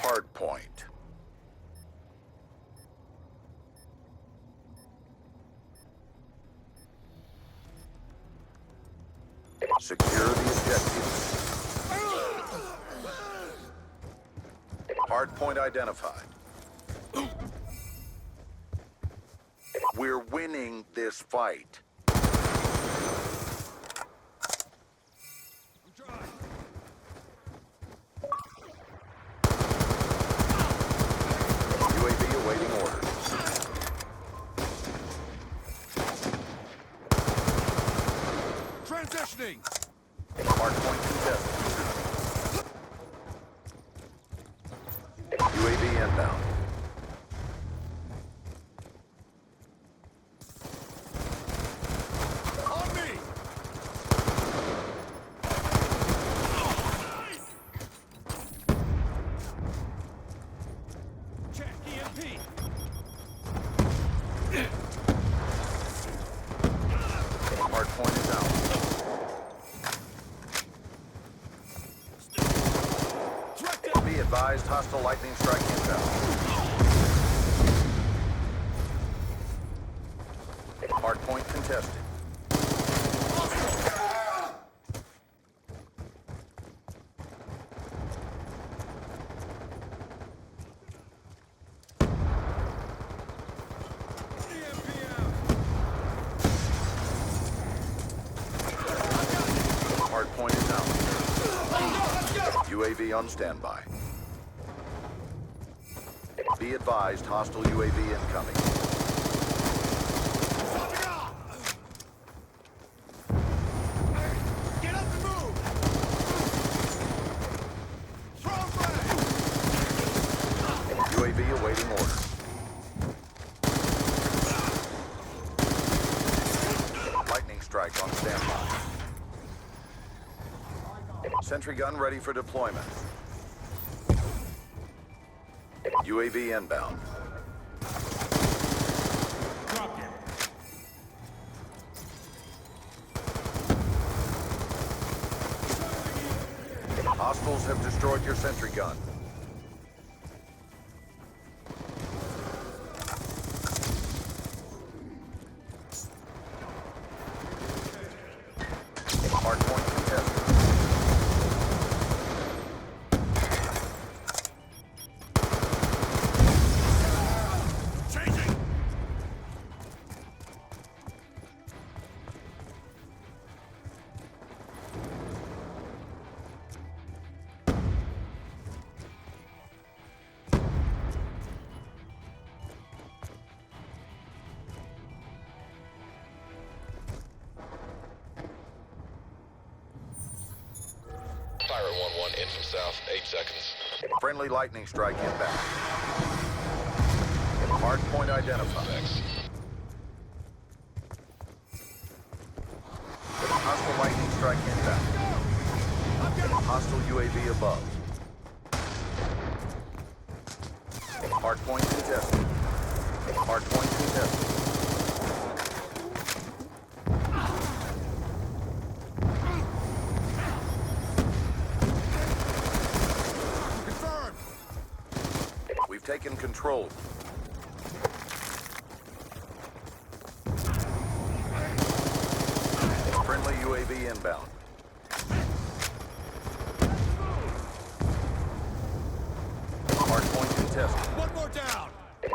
Hardpoint. Secure the objectives. Hardpoint identified. We're winning this fight. UAV awaiting orders. Transitioning. Hardpoint contested. UAV inbound. On me. Check EMP. Hardpoint is out. Be advised, hostile lightning strike inbound. Hardpoint contested. Hardpoint is out. UAV on standby. Be advised, hostile UAV incoming. Get up and move. Throw flag. UAV awaiting orders. Lightning strike on standby. Sentry gun ready for deployment. UAV inbound. Drop him. Hostiles have destroyed your sentry gun. Hardpoint contested. Changing. Pirate 1-1 in from south, 8 seconds. Friendly lightning strike inbound. Hardpoint identified. Thanks. Hostile lightning strike inbound. Hostile UAV above. Hardpoint contested. Hardpoint contested. Confirmed. We've taken control. Friendly UAV inbound. Hardpoint contested. One more down.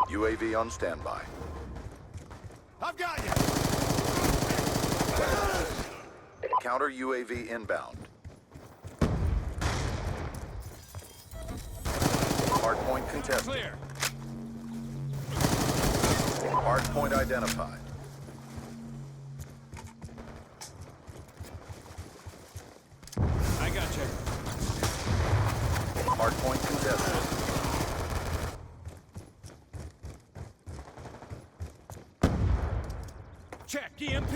UAV on standby. I've got you. Counter UAV inbound. Hardpoint contested. Clear. Hardpoint identified. I got you. Hardpoint contested. Check EMP.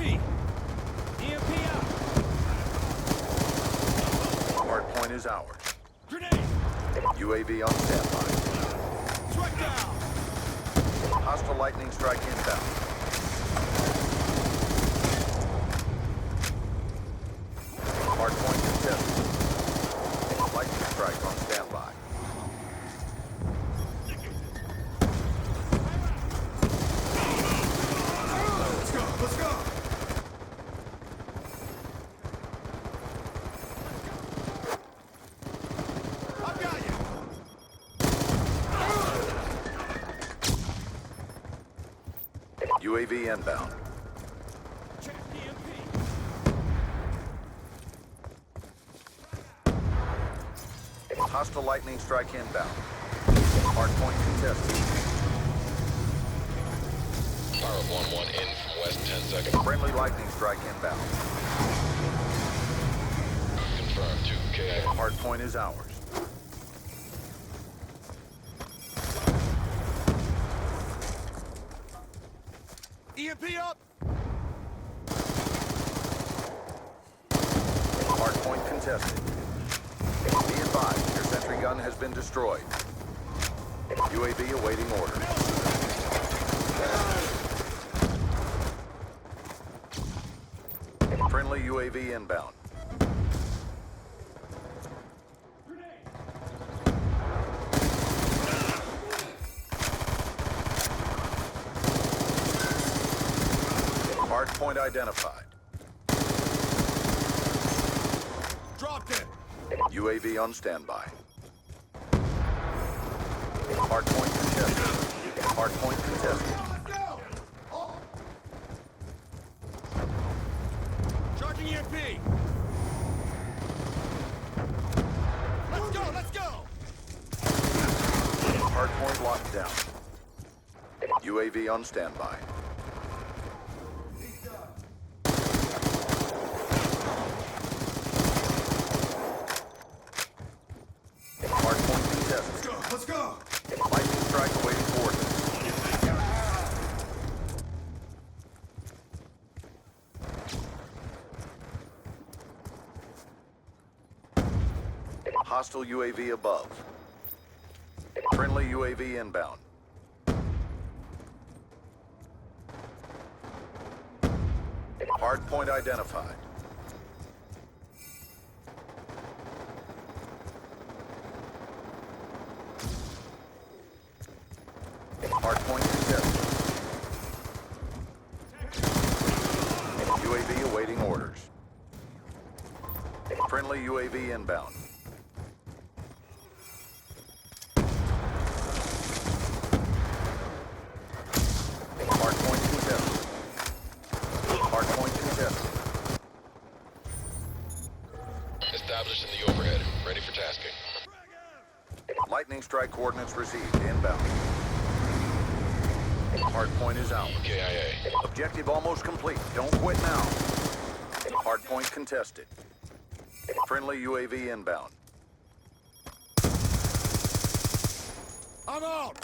EMP out. Hardpoint is ours. Grenade. UAV on standby. Strike down. Hostile lightning strike inbound. Hardpoint contested. Lightning strike on standby. UAV inbound. Check EMP. Hostile lightning strike inbound. Hardpoint contested. Pirate 1-1 in from west, 10 seconds. Friendly lightning strike inbound. Confirmed, 2 KIA. Hardpoint is ours. EMP up. Hardpoint contested. Be advised, your sentry gun has been destroyed. UAV awaiting orders. Friendly UAV inbound. Hardpoint identified. Dropped it. UAV on standby. Hardpoint contested. Hardpoint contested. Charging EMP. Let's go. Let's go. Hardpoint locked down. UAV on standby. Hardpoint contested. Let's go. Lightning strike awaiting coordinates. Hostile UAV above. Friendly UAV inbound. Hardpoint identified. Hardpoint contested. UAV awaiting orders. Friendly UAV inbound. Hardpoint contested. Hardpoint contested. Established in the overhead. Ready for tasking. Lightning strike coordinates received. Inbound. Hardpoint is out. KIA. Objective almost complete. Don't quit now. Hardpoint contested. Friendly UAV inbound. I'm out.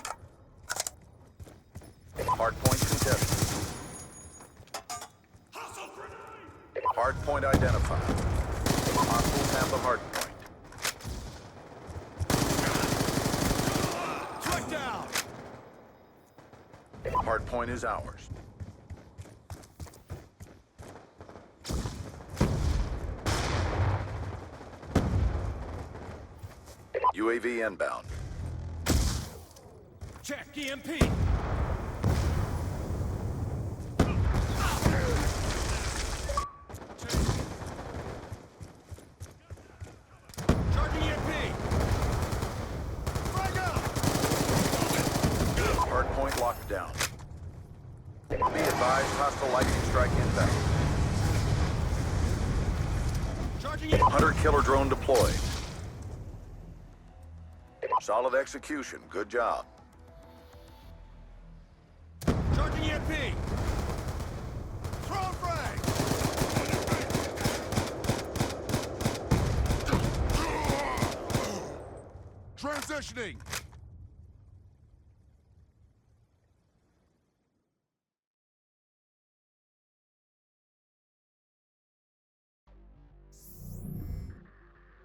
Hardpoint contested. Hardpoint identified. Hostiles have the hardpoint. Strike down. Hardpoint is ours. UAV inbound. Check EMP. Charging EMP. Frag out. Hardpoint locked down. Be advised, hostile lightning strike inbound. Charging EMP. Hunter killer drone deployed. Solid execution. Good job. Charging EMP. Throw frag. Transitioning.